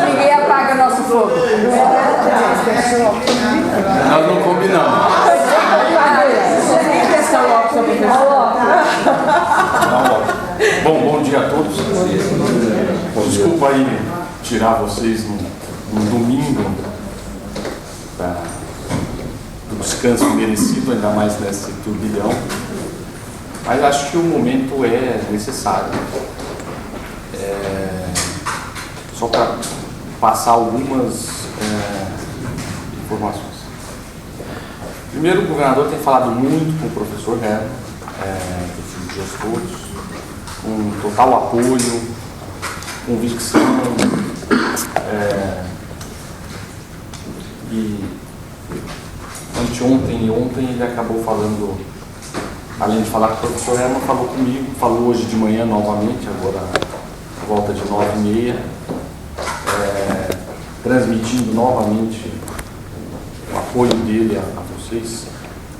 Ninguém apaga nosso fogo. Nós não combinamos. Bom dia a todos. Desculpa aí tirar vocês no domingo do descanso merecido, ainda mais nesse turbilhão. Mas acho que o momento é necessário. Só para passar algumas informações. Primeiro, o governador tem falado muito com o professor Herman, esses dias todos, com total apoio, convicção, e anteontem e ontem ele acabou falando, além de falar com o professor Herman, falou comigo, falou hoje de manhã novamente, agora por volta de 9h30, transmitindo novamente o apoio dele a vocês.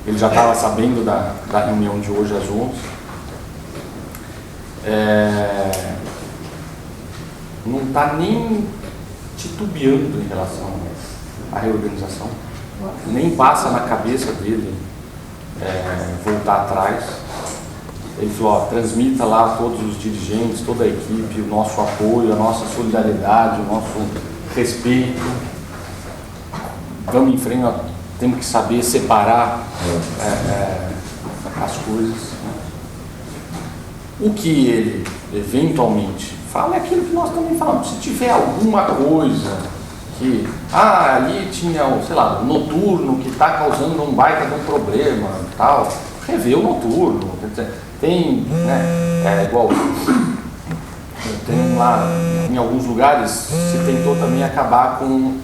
Ele já estava sabendo da reunião de hoje às 11h. Não está nem titubeando em relação à reorganização, nem passa na cabeça dele voltar atrás. Ele falou, transmita lá a todos os dirigentes, toda a equipe, o nosso apoio, a nossa solidariedade, o nosso respeito. Vamos em frente, temos que saber separar as coisas. O que ele eventualmente fala é aquilo que nós também falamos. Se tiver alguma coisa que, ali tinha, sei lá, o noturno que está causando um baita de um problema, tal, rever o noturno. Tem, igual, tem lá, em alguns lugares, se tentou também acabar com,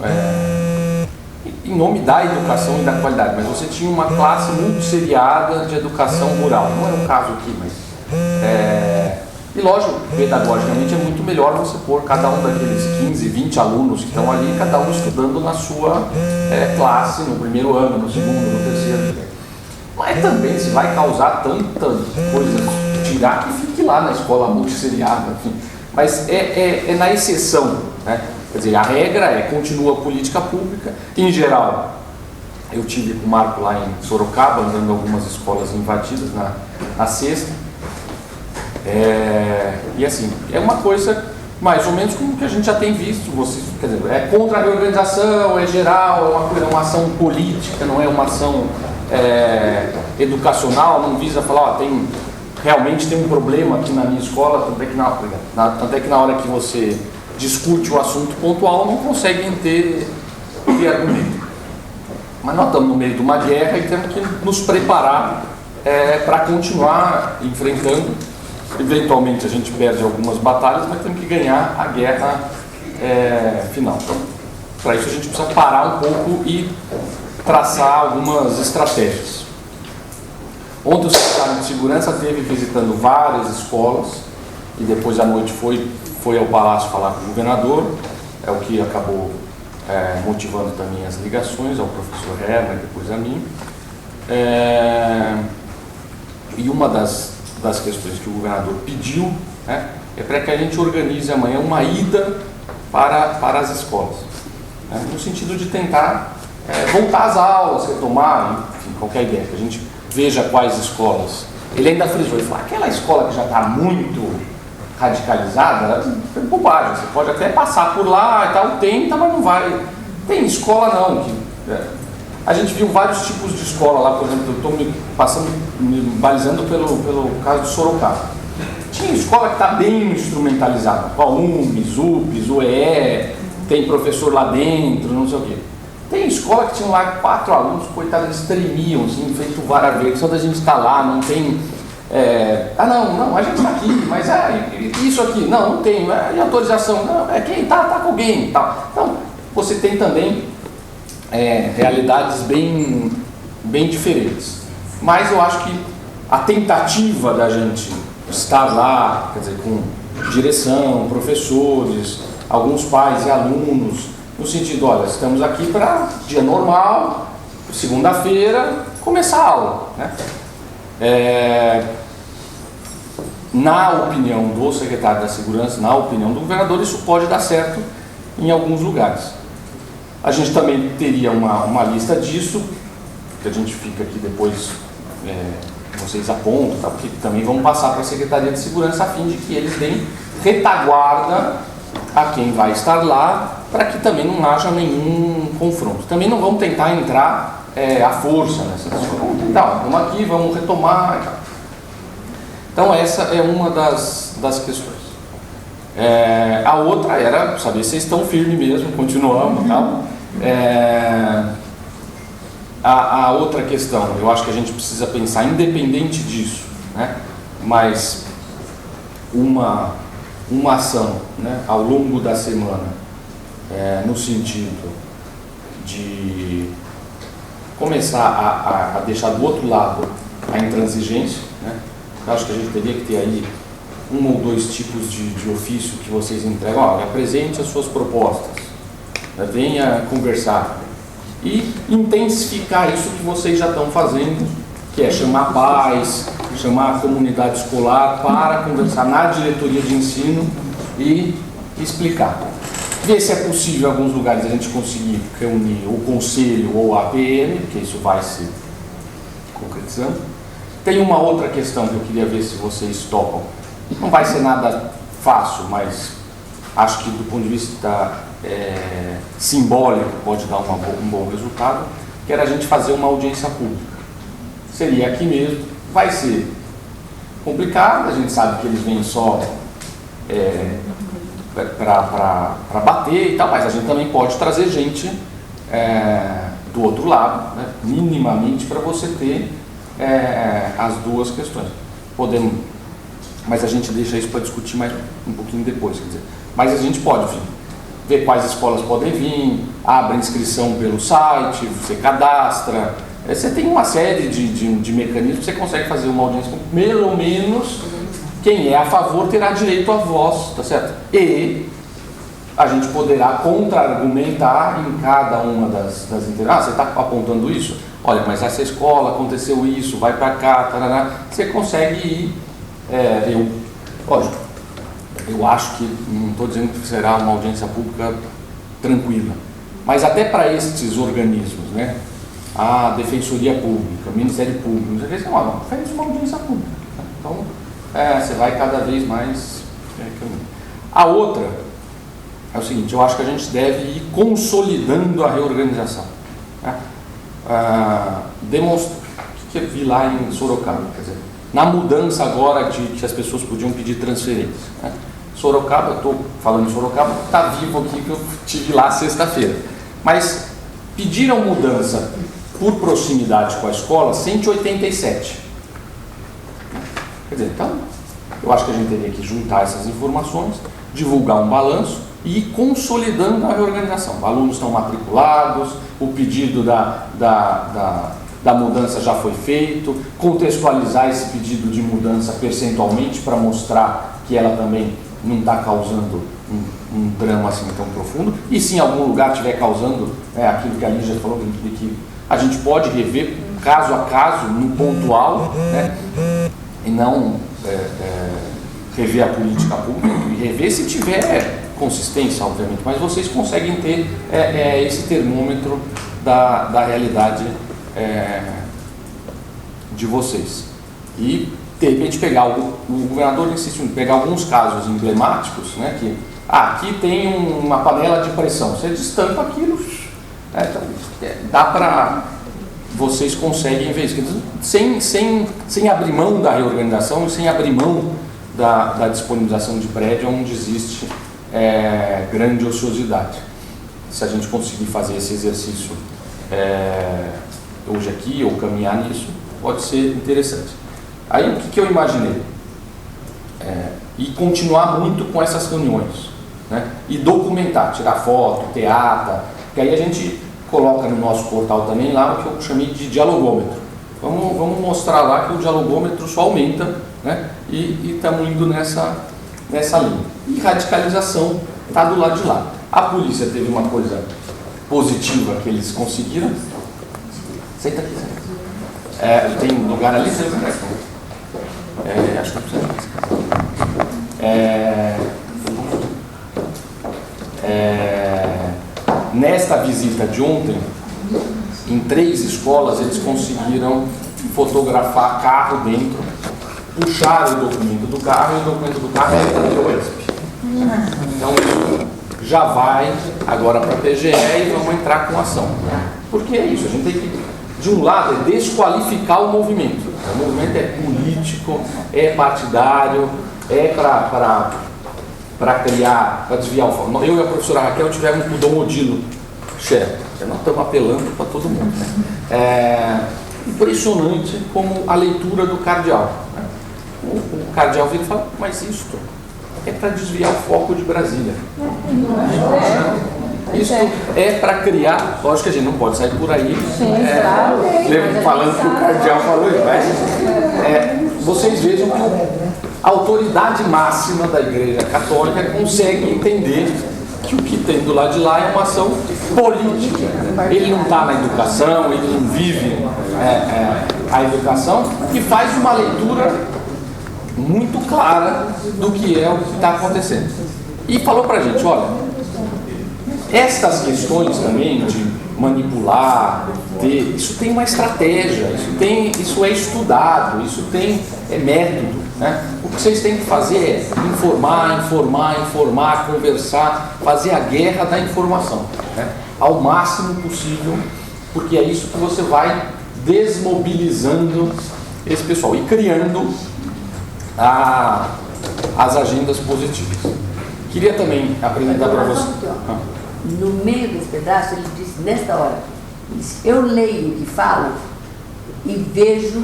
em nome da educação e da qualidade, mas você tinha uma classe muito seriada de educação rural. Não é o caso aqui, mas... E lógico, pedagogicamente é muito melhor você pôr cada um daqueles 15, 20 alunos que estão ali, cada um estudando na sua classe, no primeiro ano, no segundo, no terceiro. Mas também se vai causar tanta coisa, tirar que fique lá na escola multisseriada, enfim. Mas é na exceção, né? Quer dizer, a regra continua a política pública. Em geral, eu tive com o Marco lá em Sorocaba, andando algumas escolas invadidas na sexta. E assim, é uma coisa mais ou menos como que a gente já tem visto. Quer dizer, é contra a reorganização, é geral, é uma ação política, não é uma ação educacional, não visa falar, realmente tem um problema aqui na minha escola, tanto é que na hora que você discute o assunto pontual não conseguem ter argumento. Mas nós estamos no meio de uma guerra e temos que nos preparar para continuar enfrentando. Eventualmente a gente perde algumas batalhas, mas temos que ganhar a guerra final. Então, para isso a gente precisa parar um pouco e traçar algumas estratégias. Ontem o secretário de Segurança esteve visitando várias escolas e depois à noite foi ao Palácio falar com o governador, é o que acabou motivando também as ligações ao professor Herman e depois a mim. E uma das questões que o governador pediu é para que a gente organize amanhã uma ida para as escolas, no sentido de tentar voltar às aulas, retomar, enfim, qualquer ideia, que a gente veja quais escolas. Ele ainda frisou, ele falou, aquela escola que já está muito radicalizada, é bobagem, você pode até passar por lá e tal, tenta, mas não vai. Tem escola não, a gente viu vários tipos de escola lá, por exemplo, eu estou me balizando pelo caso de Sorocaba. Tinha escola que está bem instrumentalizada, com a UMS, UPS, UEE, tem professor lá dentro, não sei o quê. Tem escola que tinha lá 4 alunos, coitados, eles tremiam, assim, feito vara verde, só da gente estar lá, não tem... não, a gente está aqui, mas isso aqui, não tem, e autorização, não, quem está com alguém, tal. Então, você tem também realidades bem diferentes. Mas eu acho que a tentativa da gente estar lá, quer dizer, com direção, professores, alguns pais e alunos, no sentido, olha, estamos aqui para dia normal, segunda-feira, começar a aula, né? na opinião do secretário da Segurança, na opinião do governador, isso pode dar certo em alguns lugares. A gente também teria uma lista disso, que a gente fica aqui depois, vocês apontam, tá? Porque também vão passar para a Secretaria de Segurança a fim de que eles deem retaguarda a quem vai estar lá, para que também não haja nenhum confronto. Também não vamos tentar entrar à força nessa discussão. Vamos tentar, vamos aqui, vamos retomar e tal. Então essa é uma das questões. A outra era saber se vocês estão firmes mesmo, continuamos e tal. A outra questão, eu acho que a gente precisa pensar, independente disso, né, mas uma ação, né, ao longo da semana, no sentido de começar a deixar do outro lado a intransigência, né. Eu acho que a gente teria que ter aí um ou dois tipos de ofício que vocês entregam. Olha, apresente as suas propostas, né, venha conversar e intensificar isso que vocês já estão fazendo, que é chamar pais, chamar a comunidade escolar para conversar na diretoria de ensino e explicar. Ver se é possível em alguns lugares a gente conseguir reunir o conselho ou a APM, porque isso vai se concretizando. Tem uma outra questão que eu queria ver se vocês topam. Não vai ser nada fácil, mas acho que do ponto de vista simbólico pode dar um bom resultado, que era a gente fazer uma audiência pública. Seria aqui mesmo, vai ser complicado, a gente sabe que eles vêm só para bater e tal, mas a gente também pode trazer gente do outro lado, né, minimamente, para você ter as duas questões. Podemos, mas a gente deixa isso para discutir mais um pouquinho depois, quer dizer. Mas a gente pode, enfim, ver quais escolas podem vir, abre inscrição pelo site, você cadastra, você tem uma série de mecanismos que você consegue fazer uma audiência, pelo menos quem é a favor terá direito à voz, tá certo? E a gente poderá contra-argumentar em cada uma das intervenções. Você está apontando isso? Olha, mas essa escola aconteceu isso, vai para cá, tarará. Você consegue ir, lógico, eu acho que, não estou dizendo que será uma audiência pública tranquila, mas até para estes organismos, né, a Defensoria Pública, o Ministério Público, não sei o que, faz uma audiência pública. Então, você vai cada vez mais caminhando. A outra é o seguinte, eu acho que a gente deve ir consolidando a reorganização. Né? Demonstrar, o que eu vi lá em Sorocaba, quer dizer, na mudança agora de que as pessoas podiam pedir transferência. Né? Sorocaba, eu estou falando em Sorocaba, está vivo aqui, que eu estive lá sexta-feira. Mas pediram mudança por proximidade com a escola 187. Quer dizer, então, eu acho que a gente teria que juntar essas informações, divulgar um balanço e ir consolidando a reorganização. Alunos estão matriculados, o pedido da mudança já foi feito, contextualizar esse pedido de mudança percentualmente para mostrar que ela também não está causando um drama assim tão profundo, e se em algum lugar estiver causando aquilo que a Lígia falou, de que a gente pode rever caso a caso, no pontual, né, e não rever a política pública, e rever se tiver consistência, obviamente, mas vocês conseguem ter esse termômetro da realidade de vocês. E, de repente, pegar o governador insiste em pegar alguns casos emblemáticos, né, que aqui tem uma panela de pressão, você destampa aquilo, então, dá para... Vocês conseguem ver isso, sem abrir mão da reorganização e sem abrir mão da disponibilização de prédio onde existe grande ociosidade. Se a gente conseguir fazer esse exercício hoje aqui, ou caminhar nisso, pode ser interessante. Aí o que eu imaginei? E continuar muito com essas reuniões, né? E documentar, tirar foto, ter ata, que aí a gente coloca no nosso portal também lá o que eu chamei de dialogômetro. Vamos mostrar lá que o dialogômetro só aumenta, né? E estamos indo nessa linha. E radicalização está do lado de lá. A polícia teve uma coisa positiva que eles conseguiram. Senta aqui, senta. Tem lugar ali? Acho que não precisa. nesta visita de ontem, em 3 escolas eles conseguiram fotografar carro dentro, puxaram o documento do carro e o documento do carro entra no UESP. Então isso já vai agora para a PGE e vamos entrar com ação. Porque é isso, a gente tem que, de um lado, é desqualificar o movimento. O movimento é político, é partidário, é para criar, para desviar o foco. Eu e a professora Raquel tivemos com o Dom Odilo, chefe. Nós estamos apelando para todo mundo. Né? Impressionante como a leitura do cardeal. Né? O cardeal vira e fala, mas isto é para desviar o foco de Brasília. Isso é para criar, lógico que a gente não pode sair por aí falando que o cardeal falou isso, mas vocês vejam que a autoridade máxima da Igreja Católica consegue entender que o que tem do lado de lá é uma ação política. Ele não está na educação, ele não vive a educação e faz uma leitura muito clara do que é o que está acontecendo. E falou para a gente, olha, estas questões também de manipular, isso tem uma estratégia, isso é estudado, isso tem método. Né? O que vocês têm que fazer é informar, conversar, fazer a guerra da informação, né? Ao máximo possível, porque é isso que você vai desmobilizando esse pessoal e criando as agendas positivas. Queria também apresentar para você. No meio desse pedaço, ele disse, nesta hora, eu leio o que falo e vejo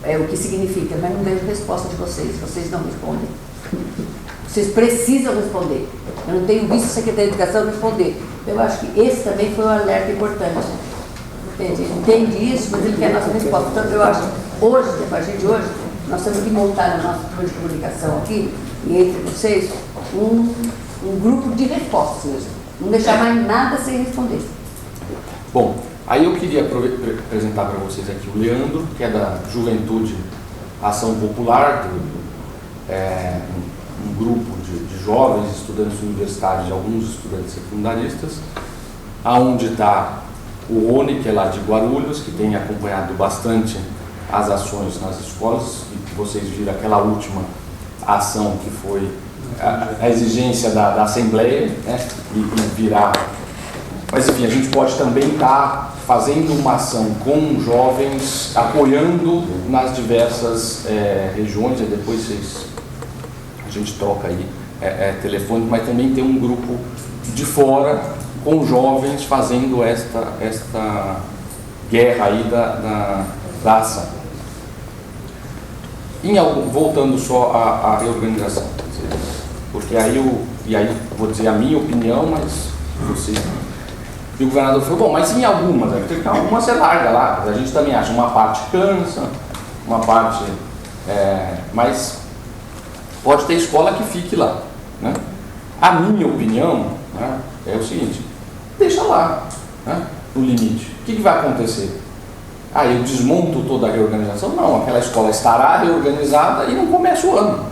o que significa, mas não vejo resposta de vocês não respondem. Vocês precisam responder. Eu não tenho visto o secretário de Educação responder. Eu acho que esse também foi um alerta importante. Entende? Ele entende isso, mas ele quer a nossa resposta. Então, eu acho que hoje, a partir de hoje, nós temos que montar na nossa turma de comunicação aqui, e entre vocês, um grupo de respostas mesmo. Não deixar mais nada sem responder. Bom, aí eu queria apresentar para vocês aqui o Leandro, que é da Juventude Ação Popular, um grupo de jovens estudantes universitários e alguns estudantes secundaristas, aonde está o Rony, que é lá de Guarulhos, que tem acompanhado bastante as ações nas escolas, e que vocês viram aquela última ação que foi a exigência da Assembleia, né, e virar. Mas enfim, a gente pode também estar fazendo uma ação com jovens, apoiando nas diversas regiões, e depois a gente troca aí telefone, mas também tem um grupo de fora com jovens fazendo esta guerra aí da ação. Voltando só à reorganização, porque aí vou dizer a minha opinião, mas você... E o governador falou, bom, mas em algumas, algumas você larga lá, a gente também acha, uma parte cansa, uma parte... mas pode ter escola que fique lá, né? A minha opinião, né, é o seguinte, deixa lá, né, no limite. O que vai acontecer? Eu desmonto toda a reorganização? Não, aquela escola estará reorganizada e não começa o ano,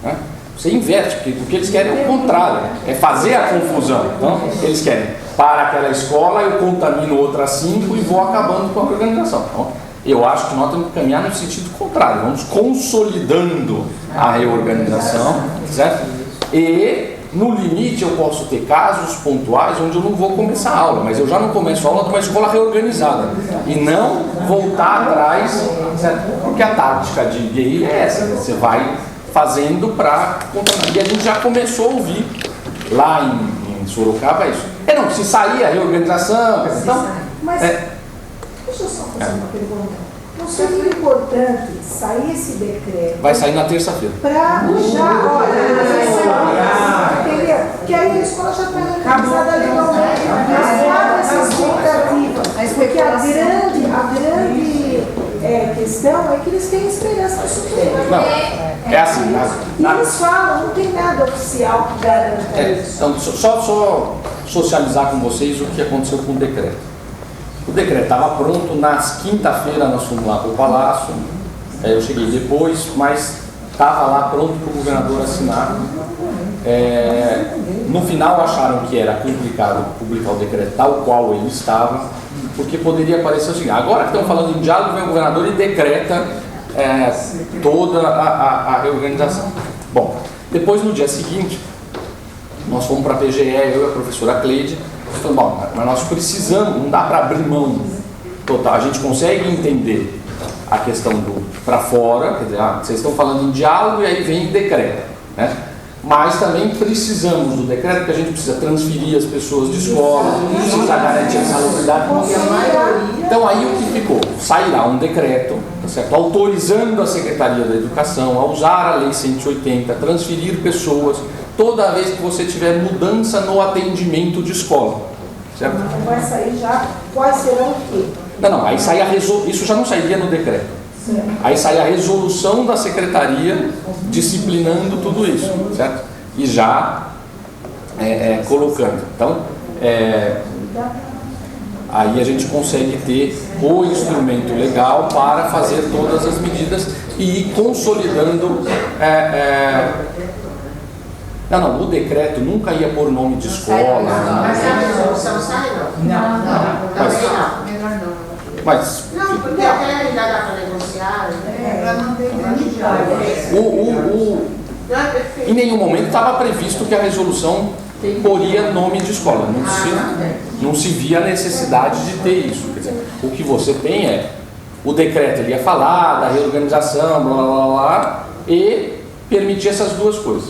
né? Você inverte, porque o que eles querem é o contrário, é fazer a confusão. Então, eles querem, para aquela escola, eu contamino outras 5 e vou acabando com a organização. Então, eu acho que nós temos que caminhar no sentido contrário, vamos consolidando a reorganização, certo? E, no limite, eu posso ter casos pontuais onde eu não vou começar a aula, mas eu já não começo a aula de uma escola reorganizada, e não voltar atrás, certo? Porque a tática de guerrilha é essa, você vai fazendo para contaminar. E a gente já começou a ouvir lá em Sorocaba isso. Não, se sair a reorganização, então... Mas, deixa eu só fazer uma pergunta. Não seria importante sair esse decreto... Vai sair na terça-feira. Para já, olha, entendeu? Porque aí a escola já está organizada legalmente. Mas para essa expectativa. Porque a grande questão é que eles têm esperança no futuro. Não, é assim. E eles falam, não tem nada oficial que garanta isso. Então, só socializar com vocês o que aconteceu com o decreto. O decreto estava pronto, na quinta-feira nós fomos lá para o Palácio, eu cheguei depois, mas estava lá pronto para o governador assinar. No final acharam que era complicado publicar o decreto tal qual ele estava, porque poderia parecer o seguinte: agora que estão falando em diálogo, vem o governador e decreta toda a reorganização. Bom, depois no dia seguinte, nós fomos para a PGE, eu e a professora Cleide, falamos, bom, mas nós precisamos, não dá para abrir mão total, a gente consegue entender a questão do para fora, quer dizer, vocês estão falando em diálogo e aí vem decreto, né? Mas também precisamos do decreto, porque a gente precisa transferir as pessoas de escola, precisa garantir a salubridade. Então aí o que ficou? Sairá um decreto, tá certo? Autorizando a Secretaria da Educação a usar a Lei 180, transferir pessoas, toda vez que você tiver mudança no atendimento de escola. Certo? Vai sair já, quais serão o quê? Não, aí sai isso já não sairia no decreto. Aí sai a resolução da secretaria disciplinando tudo isso, certo? E já colocando. Então, aí a gente consegue ter o instrumento legal para fazer todas as medidas e ir consolidando. O decreto nunca ia pôr nome de escola. Mas a resolução sai, não? Não. Também não. Mas, não, porque até ainda dá para negociar. Para não ter em nenhum momento estava previsto que a resolução poria nome de escola. Não se via a necessidade de ter isso. Quer dizer, o que você tem o decreto, ele ia falar da reorganização, blá blá blá, e permitir essas duas coisas,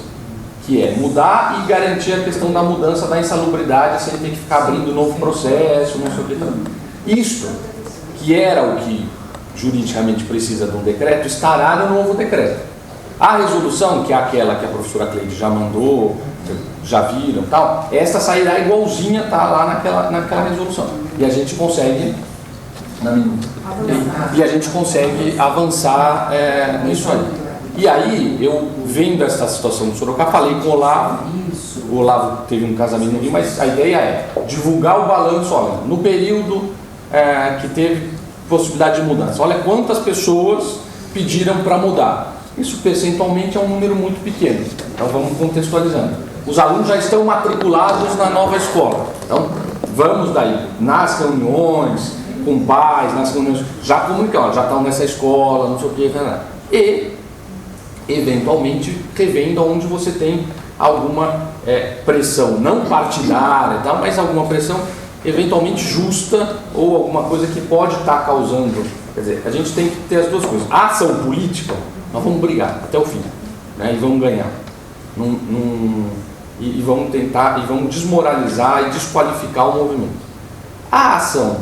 que é mudar e garantir a questão da mudança da insalubridade sem ter que ficar abrindo novo processo, não sei o que também. Isto, que era o que juridicamente precisa de um decreto, estará no novo decreto. A resolução, que é aquela que a professora Cleide já mandou, já viram, tal, esta sairá igualzinha, tá lá naquela resolução. E a gente consegue avançar nisso aí. E aí, eu vendo essa situação do Sorocaba, falei com o Olavo teve um casamento no Rio, mas a ideia é divulgar o balanço, olha, no período que teve possibilidade de mudança. Olha quantas pessoas pediram para mudar. Isso percentualmente é um número muito pequeno. Então vamos contextualizando. Os alunos já estão matriculados na nova escola. Então vamos daí, nas reuniões, com pais, nas reuniões, já comunicar, já estão nessa escola, não sei o que, e eventualmente revendo onde você tem alguma pressão, não partidária, tá? Mas alguma pressão eventualmente justa ou alguma coisa que pode estar causando. Quer dizer, a gente tem que ter as duas coisas. A ação política, nós vamos brigar até o fim, né? E vamos ganhar. E vamos tentar, e vamos desmoralizar e desqualificar o movimento. A ação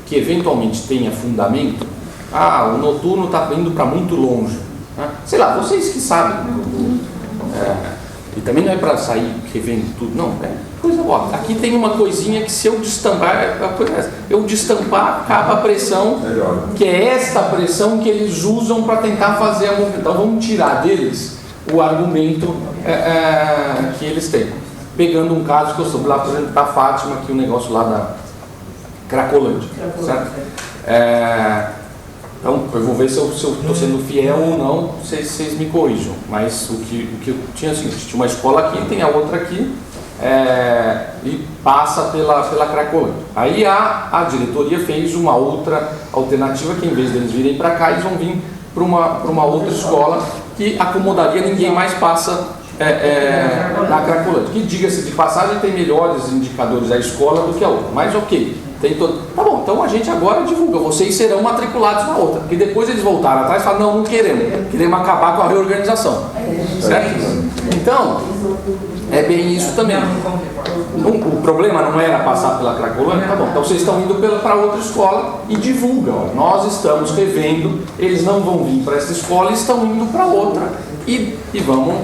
que eventualmente tenha fundamento, o noturno está indo para muito longe, né? Sei lá, vocês que sabem. E também não é para sair revendo tudo, não, coisa boa. Aqui tem uma coisinha que se eu destampar, acaba a pressão, que é esta pressão que eles usam para tentar fazer a movimentação. Então vamos tirar deles o argumento que eles têm. Pegando um caso que eu soube lá, por exemplo, da Fátima, que o negócio lá da Cracolândia, certo? Então, eu vou ver se eu estou sendo fiel ou não, vocês me corrijam. Mas o que eu tinha assim, tinha uma escola aqui, tem a outra aqui, e passa pela Cracolândia. Aí a diretoria fez uma outra alternativa, que em vez deles virem para cá, eles vão vir para uma outra escola que acomodaria, ninguém mais passa na Cracolândia. Que, diga-se de passagem, tem melhores indicadores a escola do que a outra, mas ok. Tá bom, então a gente agora divulga, vocês serão matriculados na outra, porque depois eles voltaram atrás e falaram, não queremos acabar com a reorganização, certo? Então, é bem isso também. O problema não era passar pela Cracolândia, tá bom, então vocês estão indo para outra escola e divulgam, nós estamos revendo, eles não vão vir para essa escola, estão indo para outra e vamos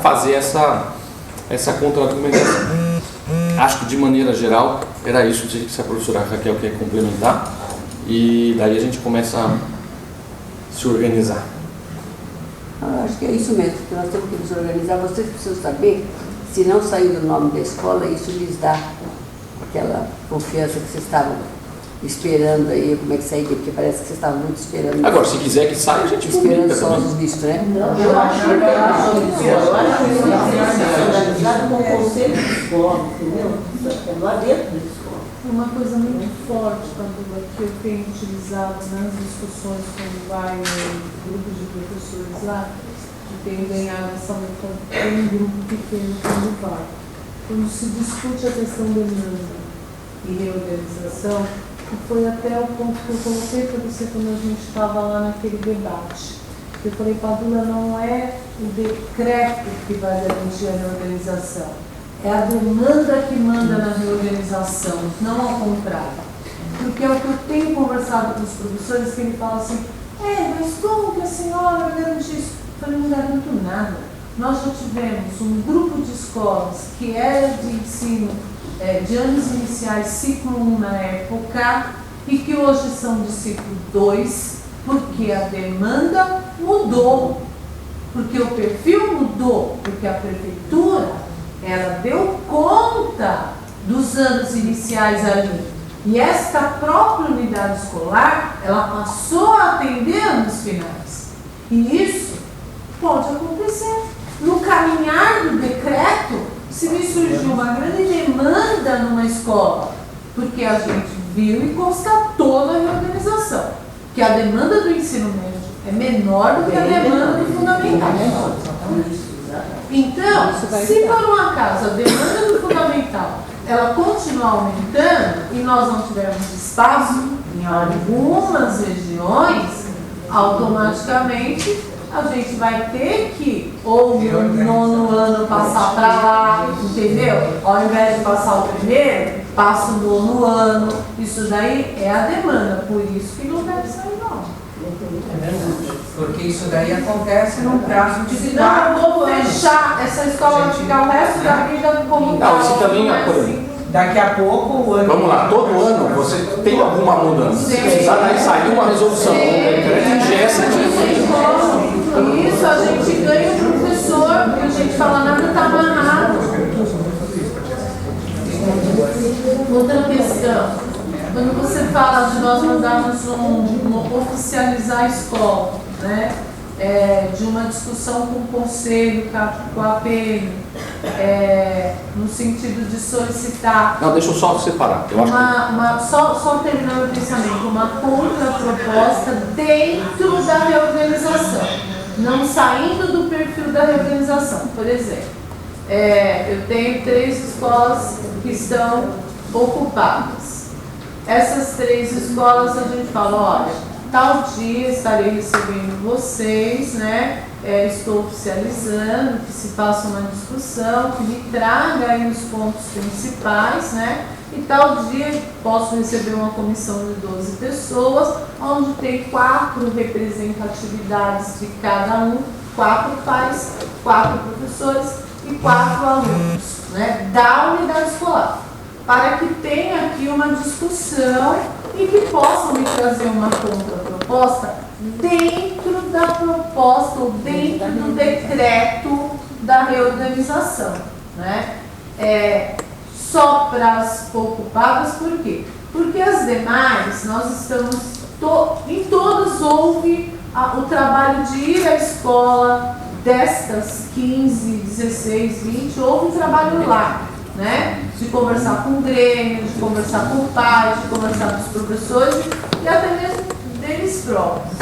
fazer essa contra-argumentação. Acho que de maneira geral era isso, se a professora Raquel quer complementar, e daí a gente começa a se organizar. Acho que é isso mesmo, que nós temos que nos organizar. Vocês precisam saber, se não sair do nome da escola, isso lhes dá aquela confiança que vocês estavam esperando aí como é que sairia, porque parece que vocês estavam muito esperando. Agora, se quiser que saia, a gente publica esperançosos também. nisso, né? Eu acho que organizado com o conselho de escola, entendeu? É lá dentro da escola. Uma coisa muito forte, Padula, que eu tenho utilizado nas discussões quando vai grupos de professores lá, que tenho ganhado essa luta em um grupo pequeno quando vai. Quando se discute a questão da demanda e reorganização, que foi até o ponto que eu coloquei para você quando a gente estava lá naquele debate. Eu falei, Padula, não é o decreto que vai garantir a reorganização, é a demanda que manda na reorganização, não ao contrário. Porque é o que eu tenho conversado com os professores, que ele fala assim, mas como que a senhora vai garantir isso? Eu falei, não garanto nada. Nós já tivemos um grupo de escolas que era de ensino de anos iniciais, ciclo 1 na época, e que hoje são de ciclo 2, porque a demanda mudou, porque o perfil mudou, porque a prefeitura, ela deu conta dos anos iniciais ali. E esta própria unidade escolar, ela passou a atender anos finais. E isso pode acontecer. No caminhar do decreto, se me surgiu uma grande demanda numa escola, porque a gente viu e constatou na reorganização que a demanda do ensino médio é menor do que a demanda do fundamental. Então, se por um acaso a demanda do fundamental ela continuar aumentando e nós não tivermos espaço em algumas regiões, automaticamente a gente vai ter que, ou no nono ano, passar para lá, entendeu? Ao invés de passar o primeiro, passa o nono ano. Isso daí é a demanda, por isso que não deve sair não. É verdade. Porque isso daí acontece num prazo de Se não, eu vou deixar essa escola ficar o resto da vida como Não, isso também é por Daqui a pouco o ano. Vamos lá, todo ano você tem alguma mudança. Se precisar, daí saiu uma resolução. O decreto ingessa isso, a gente ganha o professor e a gente fala, nada está amarrado. Outra questão, quando você fala de nós mandarmos oficializar a escola, né? De uma discussão com o conselho, com a APM, no sentido de solicitar. Não, deixa eu só separar. Eu acho só terminar meu pensamento, uma contraproposta dentro da reorganização, não saindo do perfil da reorganização. Por exemplo, eu tenho 3 escolas que estão ocupadas. Essas 3 escolas a gente fala, olha, tal dia estarei recebendo vocês, né? Estou oficializando que se faça uma discussão, que me traga aí os pontos principais, né? E tal dia posso receber uma comissão de 12 pessoas, onde tem 4 representatividades de cada um, 4 pais, 4 professores e 4 alunos, né? Da unidade escolar, para que tenha aqui uma discussão e que possam me trazer uma contraproposta dentro da proposta ou dentro do decreto da reorganização, né? Só para as ocupadas, por quê? Porque as demais, nós estamos, em todas houve o trabalho de ir à escola, destas 15, 16, 20, houve um trabalho lá, né? De conversar com o Grêmio, de conversar com o pai, de conversar com os professores e até mesmo deles próprios.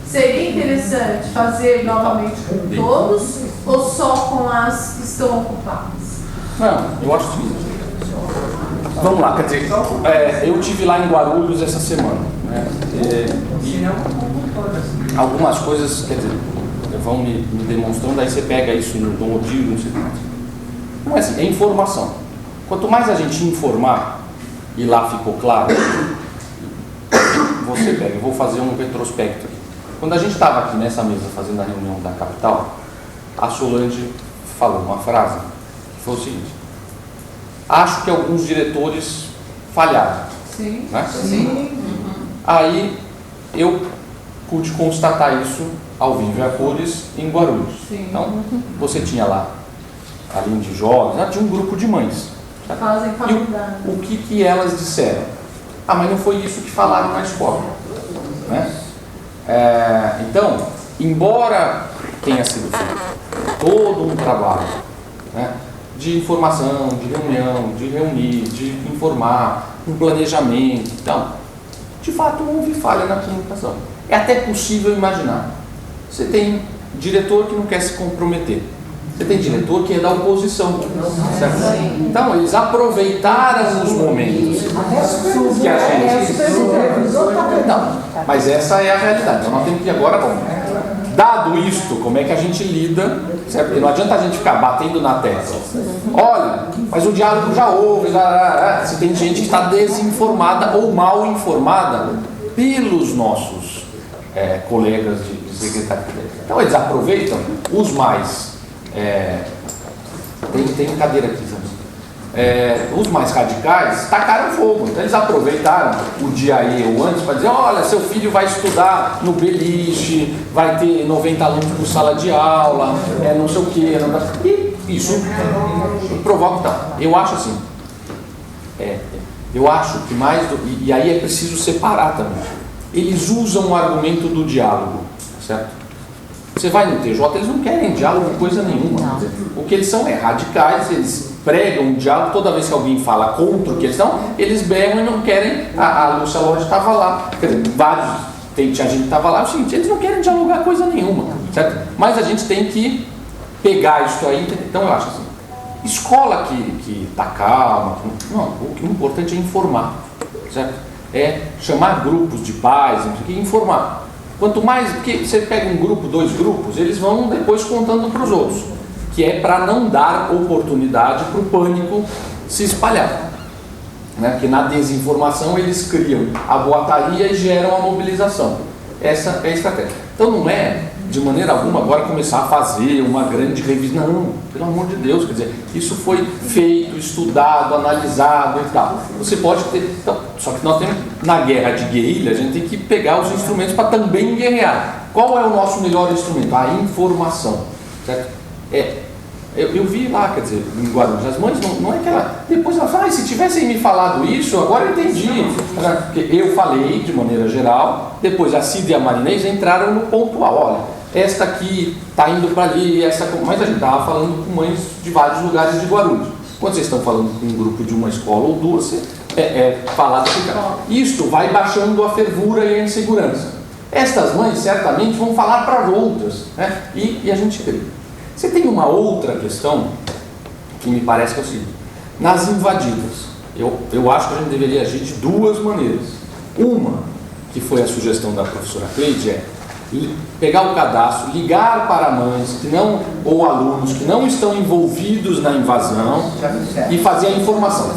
Seria interessante fazer novamente com todos ou só com as que estão ocupadas? Não, eu acho que... Vamos lá, quer dizer, eu estive lá em Guarulhos essa semana, né? E algumas coisas, quer dizer, vão me demonstrando, aí você pega isso no Dom Odilo, não sei o que. Não é assim, é informação. Quanto mais a gente informar, e lá ficou claro, você pega, eu vou fazer um retrospecto aqui. Quando a gente estava aqui nessa mesa fazendo a reunião da capital, a Solange falou uma frase, que foi o seguinte: acho que alguns diretores falharam. Sim. Né? Sim. Aí eu pude constatar isso ao vivo e a cores em Guarulhos. Sim. Então, você tinha lá, além de jovens, tinha um grupo de mães Fazem E faculdade. o que elas disseram? Ah, mas não foi isso que falaram na escola. Né? Então, embora tenha sido feito todo um trabalho, né, de informação, de reunião, de reunir, de informar, um planejamento, então, de fato houve falha na comunicação. É até possível imaginar. Você tem diretor que não quer se comprometer. Você tem diretor que é da oposição. Certo? Então, eles aproveitaram os momentos que a gente... Não, mas essa é a realidade. Então, nós temos que agora, bom, dado isto, como é que a gente lida, certo? Porque não adianta a gente ficar batendo na tecla. Olha, mas o diálogo já houve, se tem gente que está desinformada ou mal informada pelos nossos colegas de secretaria. Então, eles aproveitam os mais... tem cadeira aqui, os mais radicais tacaram fogo, então eles aproveitaram o dia aí ou antes para dizer, olha, seu filho vai estudar no beliche, vai ter 90 alunos por sala de aula, não sei o que, e isso provoca. Então, eu acho assim, eu acho que mais e aí é preciso separar também. Eles usam o argumento do diálogo, certo? Você vai no TJ, eles não querem diálogo com coisa nenhuma. O que eles são radicais, eles pregam o diálogo, toda vez que alguém fala contra o que eles estão, eles berram e não querem. A Lúcia Lorde estava lá, quer dizer, tinha gente que estava lá, é o seguinte, eles não querem dialogar coisa nenhuma, certo? Mas a gente tem que pegar isso aí, então eu acho assim, escola que está calma, não, o importante é informar, certo? É chamar grupos de pais, e informar. Quanto mais, porque você pega um grupo, 2 grupos, eles vão depois contando para os outros, que é para não dar oportunidade para o pânico se espalhar. Né? Porque na desinformação eles criam a boataria e geram a mobilização. Essa é a estratégia. Então não é, de maneira alguma, agora começar a fazer uma grande revisão. Não, pelo amor de Deus, quer dizer, isso foi feito, estudado, analisado e tal. Você pode ter... Então, só que nós temos, na guerra de guerrilha, a gente tem que pegar os instrumentos para também guerrear. Qual é o nosso melhor instrumento? A informação. Certo? Eu vi lá, quer dizer, em Guarulhos, as mães não é que ela... Depois ela fala, se tivessem me falado isso, agora eu entendi. Porque eu falei de maneira geral, depois a Cida e a Marinês entraram no pontual. Olha, esta aqui está indo para ali, essa... Mas a gente estava falando com mães de vários lugares de Guarulhos. Quando vocês estão falando com um grupo de uma escola ou duas, falar isto vai baixando a fervura e a insegurança. Estas mães certamente vão falar para outras, né? E a gente vê. Você tem uma outra questão que me parece que é o seguinte: nas invadidas, eu acho que a gente deveria agir de 2 maneiras. Uma, que foi a sugestão da professora Cleide, é pegar o cadastro, ligar para mães que não, ou alunos que não estão envolvidos na invasão e fazer a informação,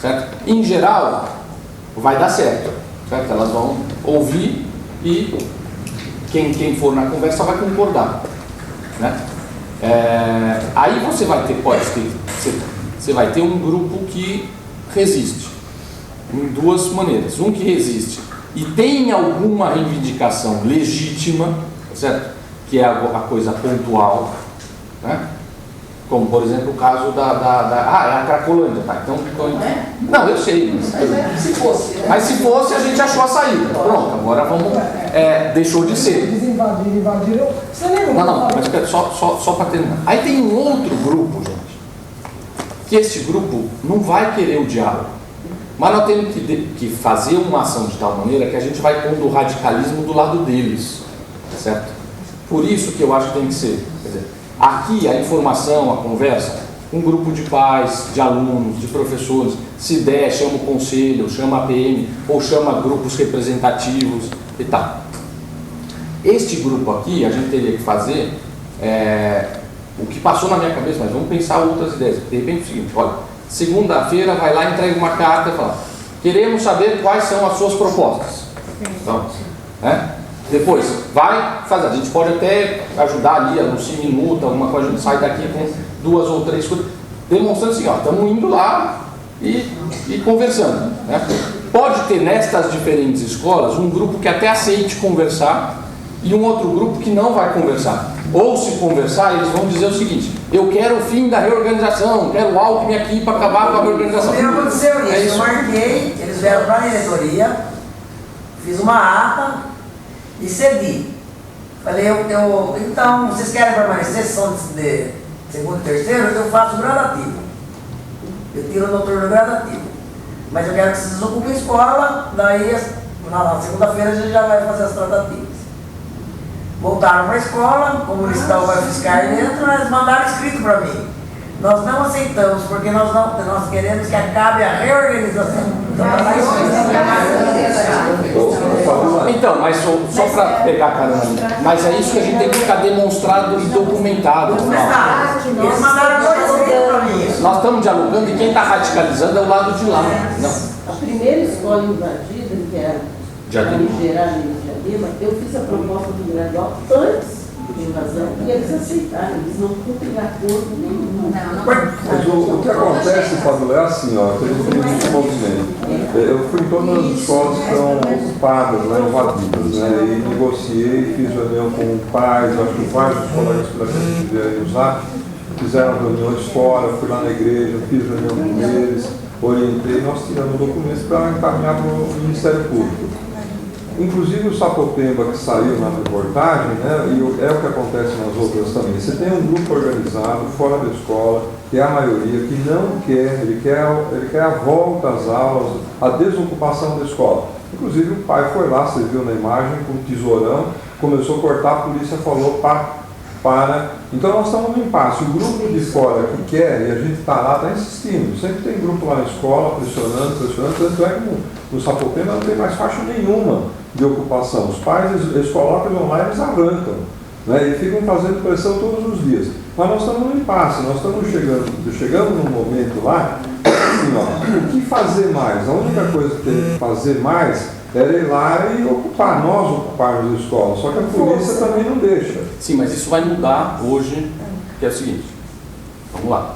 certo? Em geral, vai dar certo, elas vão ouvir e quem for na conversa vai concordar, né? Aí você vai ter, você vai ter um grupo que resiste, em 2 maneiras. Um que resiste e tem alguma reivindicação legítima, certo? Que é a coisa pontual, né? Como, por exemplo, o caso é a Cracolândia, tá? Então, não, eu sei. Mas se fosse, a gente achou a saída. Pronto, agora vamos... deixou de ser. Invadiram. Você lembra? Não, mas só para terminar. Aí tem um outro grupo, gente, que esse grupo não vai querer o diálogo. Mas nós temos que fazer uma ação de tal maneira que a gente vai pondo o radicalismo do lado deles, certo? Por isso que eu acho que tem que ser, quer dizer, aqui a informação, a conversa, um grupo de pais, de alunos, de professores, se der, chama o conselho, chama a PM, ou chama grupos representativos e tal. Este grupo aqui, a gente teria que fazer, o que passou na minha cabeça, mas vamos pensar outras ideias. De repente é o seguinte, olha, segunda-feira vai lá, entrega uma carta e fala, queremos saber quais são as suas propostas. Então, depois, vai fazer. A gente pode até ajudar ali, anunciar minuta, alguma coisa, a gente sai daqui com 2 ou 3 coisas, demonstrando assim, ó, estamos indo lá e conversando, né? Pode ter nestas diferentes escolas um grupo que até aceite conversar e um outro grupo que não vai conversar. Ou se conversar, eles vão dizer o seguinte: eu quero o fim da reorganização, quero o Alckmin aqui para acabar com a reorganização. O meu aconteceu É isso, eu marquei, eles vieram para a diretoria, fiz uma ata e cedi. Falei, então, vocês querem permanecer sessão de segundo e terceiro? Eu faço gradativo. Eu tiro o noturno gradativo. Mas eu quero que vocês ocupem a escola, daí na segunda-feira a gente já vai fazer as tratativas. Voltaram para a escola, como o Listão vai fiscar aí dentro, eles mandaram escrito para mim. Nós não aceitamos, porque nós queremos que acabe a reorganização. Então, mas só para pegar a carona ali, mas é isso que a gente tem que ficar demonstrado e documentado. Eles mandaram coisa escrita para mim. Nós estamos dialogando e quem está radicalizando é o lado de lá. Não. A primeira escola invadida, que era Gerardo de Diadema, eu fiz a proposta do gradual antes da invasão e eles aceitaram, eles não cumprem acordo nenhum. Mas o que acontece, Fábio, é assim, ó, tem um movimento. Eu fui em todas as escolas que estão ocupadas, invadidas, e negociei, fiz reunião com pais, acho que vários colegas que estiverem no Zap, fizeram reuniões fora, fui lá na igreja, fiz reunião com eles, orientei, nós tiramos documentos para encaminhar para o Ministério Público. Inclusive o Sapopemba que saiu na reportagem, e é o que acontece nas outras também. Você tem um grupo organizado fora da escola, que é a maioria, que não quer, ele quer a volta às aulas, a desocupação da escola. Inclusive o pai foi lá, você viu na imagem, com um tesourão, começou a cortar, a polícia falou para. Então nós estamos no impasse. O grupo de fora que quer, e a gente está lá, está insistindo. Sempre tem grupo lá na escola, pressionando, tanto é que no Sapopemba não tem mais faixa nenhuma de ocupação. Os pais, eles colocam lá e eles arrancam, e ficam fazendo pressão todos os dias. Mas nós estamos no impasse, nós estamos chegando num momento lá, assim, o que fazer mais? A única coisa que tem que fazer mais era ir lá e ocupar, nós ocuparmos a escola, só que a polícia também não deixa. Sim, mas isso vai mudar hoje, que é o seguinte, vamos lá,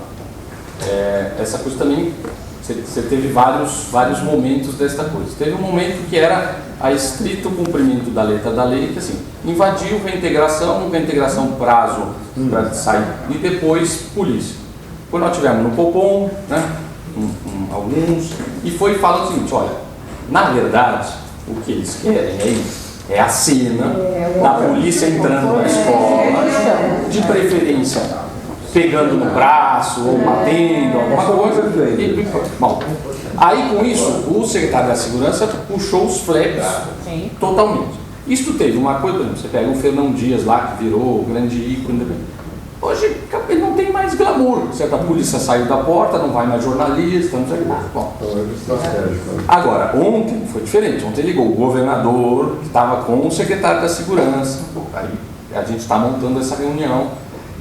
essa coisa também, você teve vários momentos desta coisa. Teve um momento que era a estrito cumprimento da letra da lei, que assim, invadiu reintegração prazo para sair, e depois polícia. Quando nós tivemos no Copom, alguns, e foi falando o seguinte: olha, na verdade, o que eles querem é isso. É a cena da polícia entrando na escola, de preferência pegando no braço ou batendo, alguma coisa. Bom, aí com isso, o secretário da Segurança puxou os flecos totalmente. Isso teve uma coisa, por exemplo, você pega o Fernão Dias lá, que virou o grande ícone. Hoje ele não tem mais glamour. Certo? A polícia saiu da porta, não vai mais jornalista, não sei mais. Bom. Agora, ontem foi diferente. Ontem ligou o governador, que estava com o secretário da Segurança. Aí a gente está montando essa reunião.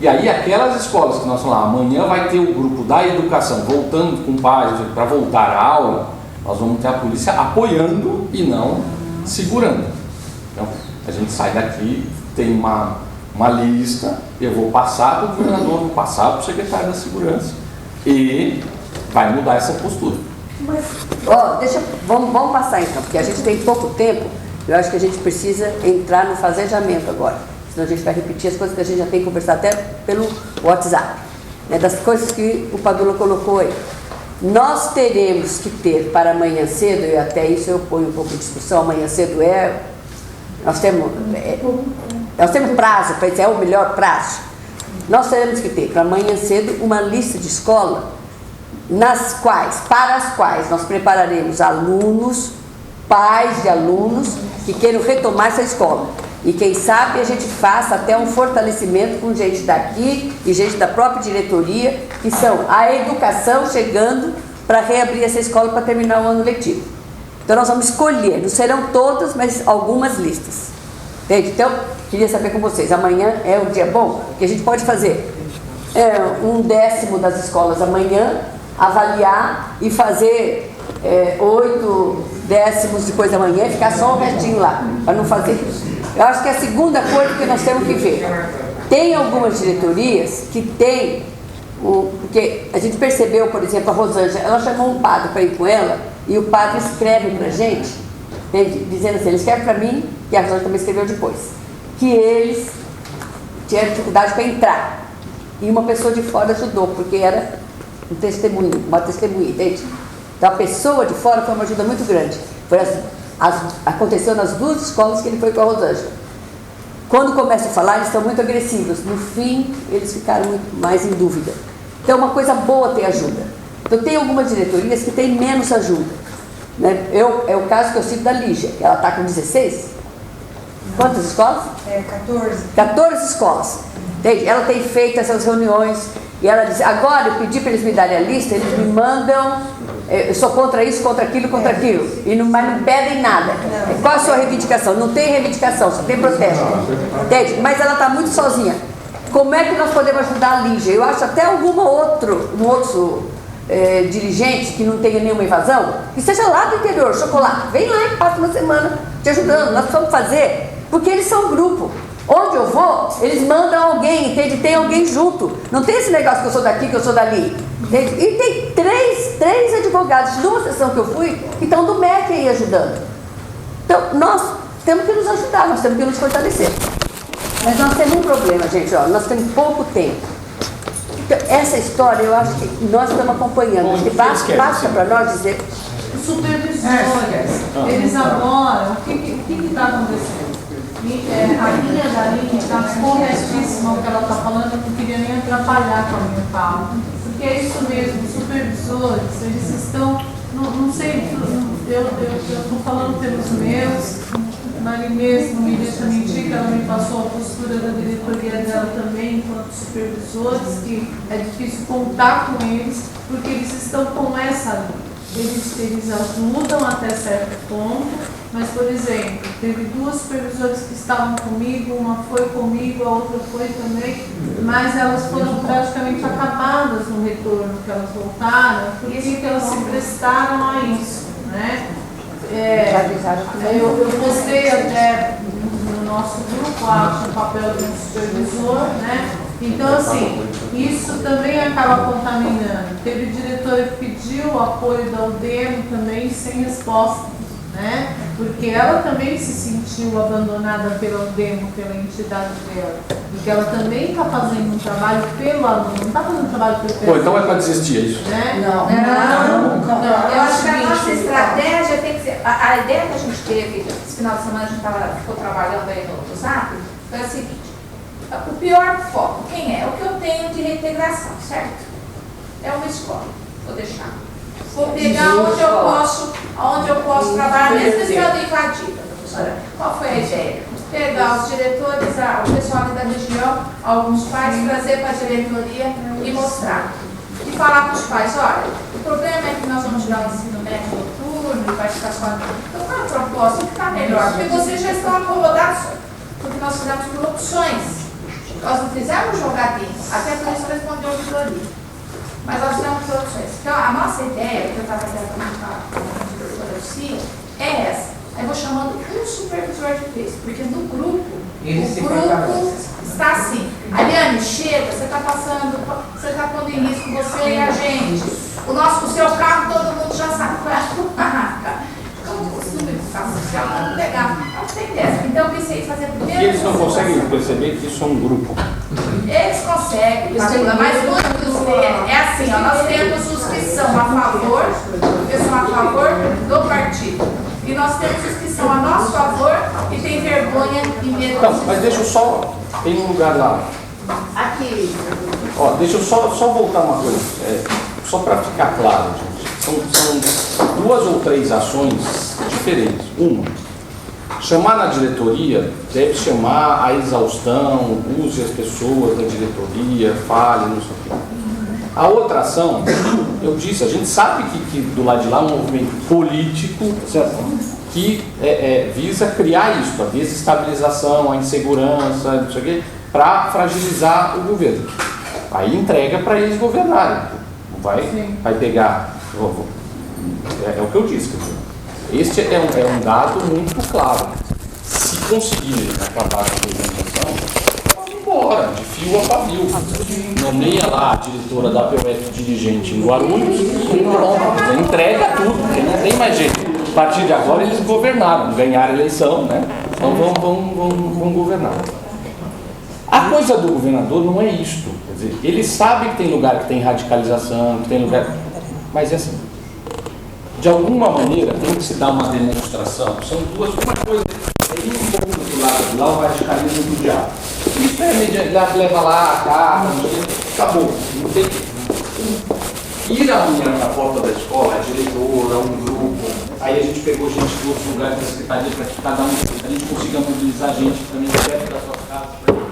E aí aquelas escolas que nós falamos, amanhã vai ter o grupo da educação voltando com pais para voltar à aula, nós vamos ter a polícia apoiando e não segurando. Então, a gente sai daqui, tem uma lista, eu vou passar para o governador, vou passar para o secretário da Segurança e vai mudar essa postura. Vamos passar então, porque a gente tem pouco tempo. Eu acho que a gente precisa entrar no fazejamento agora, senão a gente vai repetir as coisas que a gente já tem conversado até pelo WhatsApp, das coisas que o Padula colocou aí. Nós teremos que ter para amanhã cedo, e até isso eu ponho um pouco de discussão, amanhã cedo nós temos prazo para isso, é o melhor prazo. Nós teremos que ter para amanhã cedo uma lista de escola para as quais nós prepararemos alunos, pais de alunos que queiram retomar essa escola. E quem sabe a gente faça até um fortalecimento com gente daqui e gente da própria diretoria, que são a educação chegando para reabrir essa escola para terminar o ano letivo. Então nós vamos escolher, não serão todas, mas algumas listas. Entende? Então, queria saber com vocês, amanhã é um dia bom, que a gente pode fazer 1/10 das escolas amanhã, avaliar e fazer 8/10 de coisa amanhã e ficar só o restinho lá, para não fazer. Eu acho que é a segunda coisa que nós temos que ver. Tem algumas diretorias que tem, porque a gente percebeu, por exemplo, a Rosângela, ela chamou um padre para ir com ela, e o padre escreve para a gente, dizendo assim, ele escreve para mim, e a Rosângela também escreveu depois. que eles tinham dificuldade para entrar. E uma pessoa de fora ajudou, porque era um testemunho, uma testemunha, entende? Então a pessoa de fora foi uma ajuda muito grande. Aconteceu nas duas escolas que ele foi com a Rosângela. Quando começa a falar, eles estão muito agressivos. No fim, eles ficaram muito mais em dúvida. Então é uma coisa boa ter ajuda. Então tem algumas diretorias que têm menos ajuda. Né? É o caso que eu cito da Lígia, que ela está com 16. Quantas escolas? 14. 14 escolas. Entende? Ela tem feito essas reuniões e ela diz, agora eu pedi para eles me darem a lista, eles me mandam, eu sou contra isso, contra aquilo, mas não pedem nada. Qual a sua reivindicação? Não tem reivindicação, só tem protesto. Entende? Mas ela está muito sozinha. Como é que nós podemos ajudar a Lígia? Eu acho até um outro dirigente que não tenha nenhuma invasão, que seja lá do interior, Chocolate, vem lá e passa uma semana te ajudando. Nós precisamos fazer, porque eles são um grupo. Onde eu vou, eles mandam alguém, entende? Tem alguém junto. Não tem esse negócio que eu sou daqui, que eu sou dali. Entende? E tem três advogados numa sessão que eu fui que estão do MEC aí ajudando. Então, nós temos que nos ajudar, nós temos que nos fortalecer. Mas nós temos um problema, gente, ó, nós temos pouco tempo. Então, essa história, eu acho que nós estamos acompanhando. Acho que basta para nós dizer... Os supervisores, eles agora, o que está acontecendo? A linha da linha está corretíssima o que ela está falando, eu não queria nem atrapalhar com a minha fala. Porque é isso mesmo, os supervisores, eles estão, não sei, eu estou falando pelos meus, Marinês não me deixa mentir, que ela me passou a postura da diretoria dela também, enquanto supervisores, que é difícil contar com eles, porque eles estão com essa linha. Eles ajudam até certo ponto, mas, por exemplo, teve duas supervisoras que estavam comigo, uma foi comigo, a outra foi também, mas elas foram praticamente acabadas no retorno que elas voltaram, porque elas se prestaram a isso, né? Eu postei até no nosso grupo, acho, o papel de um supervisor, né? Então, assim, isso também acaba contaminando. Teve diretora que pediu o apoio da UDEM também sem resposta, né? Porque ela também se sentiu abandonada pela UDEM, pela entidade dela. Porque ela também está fazendo um trabalho pelo aluno, não está fazendo um trabalho pelo aluno. Pô, então é para desistir, é isso? Né? Não. Eu acho que a nossa estratégia tem que ser... A ideia que a gente teve, esse final de semana a gente ficou trabalhando aí no Zap, foi a seguinte. O pior foco, quem é? O que eu tenho de reintegração, certo? É uma escola, vou deixar. Vou pegar onde eu posso trabalhar, mesmo estando invadida, professora. Qual foi a ideia? Pegar os diretores, o pessoal ali da região, alguns pais, trazer para a diretoria e mostrar. E falar para os pais, olha, o problema é que nós vamos tirar o ensino médio noturno e vai ficar só... Então qual é a proposta? O que está melhor? Porque vocês já estão acomodados, porque nós fizemos por opções. Nós não fizemos jogadinhos, até por isso respondeu o auditoria. Mas nós fizemos por opções. Então, a nossa ideia, que eu estava exatamente com a professora Lucia, é essa. Aí vou chamando um supervisor de vez, porque no grupo, o grupo está assim. Ariane, chega, você está passando, você está pondo em risco você e a gente. O seu carro, todo mundo já sabe qual é a sua marca. Então, os números social, vamos pegar. Então, eu pensei em fazer primeiro. E eles não conseguem perceber que isso é um grupo? Eles conseguem, mas muitos é assim, ó, nós temos os que são a favor, do partido. E nós temos os que são a nosso favor e tem vergonha e medo. Não, mas deixa eu só. Tem um lugar lá. Aqui. Ó, deixa eu só voltar uma coisa. Só para ficar claro, gente. São duas ou três ações diferentes. Uma. Chamar na diretoria, deve chamar a exaustão, use as pessoas da diretoria, fale, não sei o quê. A outra ação, eu disse, a gente sabe que do lado de lá é um movimento político, certo? Que visa criar isso, a desestabilização, a insegurança, não sei o quê, para fragilizar o governo. Aí entrega para eles governarem. Vai pegar. É o que eu disse, quer dizer. Este é um dado muito claro. Se conseguirem acabar com a apresentação, vamos embora, de fio a pavio. Nomeia lá a diretora da POF dirigente em Guarulhos e pronto, entrega tudo, porque não tem mais jeito. partir de agora eles governaram, ganharam a eleição, né? Então vão governar. A coisa do governador não é isto. Quer dizer, ele sabe que tem lugar que tem radicalização, que tem lugar. Mas é assim. De alguma maneira tem que se dar uma demonstração. São duas. Uma coisa é ir um pouco do lado de lá, o radicalismo do diabo. Isso é leva lá, cá, acabou. Não tem. Ir amanhã na porta da escola, a diretora, um grupo, aí a gente pegou gente de outros lugares da secretaria para que cada um, a gente consiga mobilizar gente que também deve da sua casa.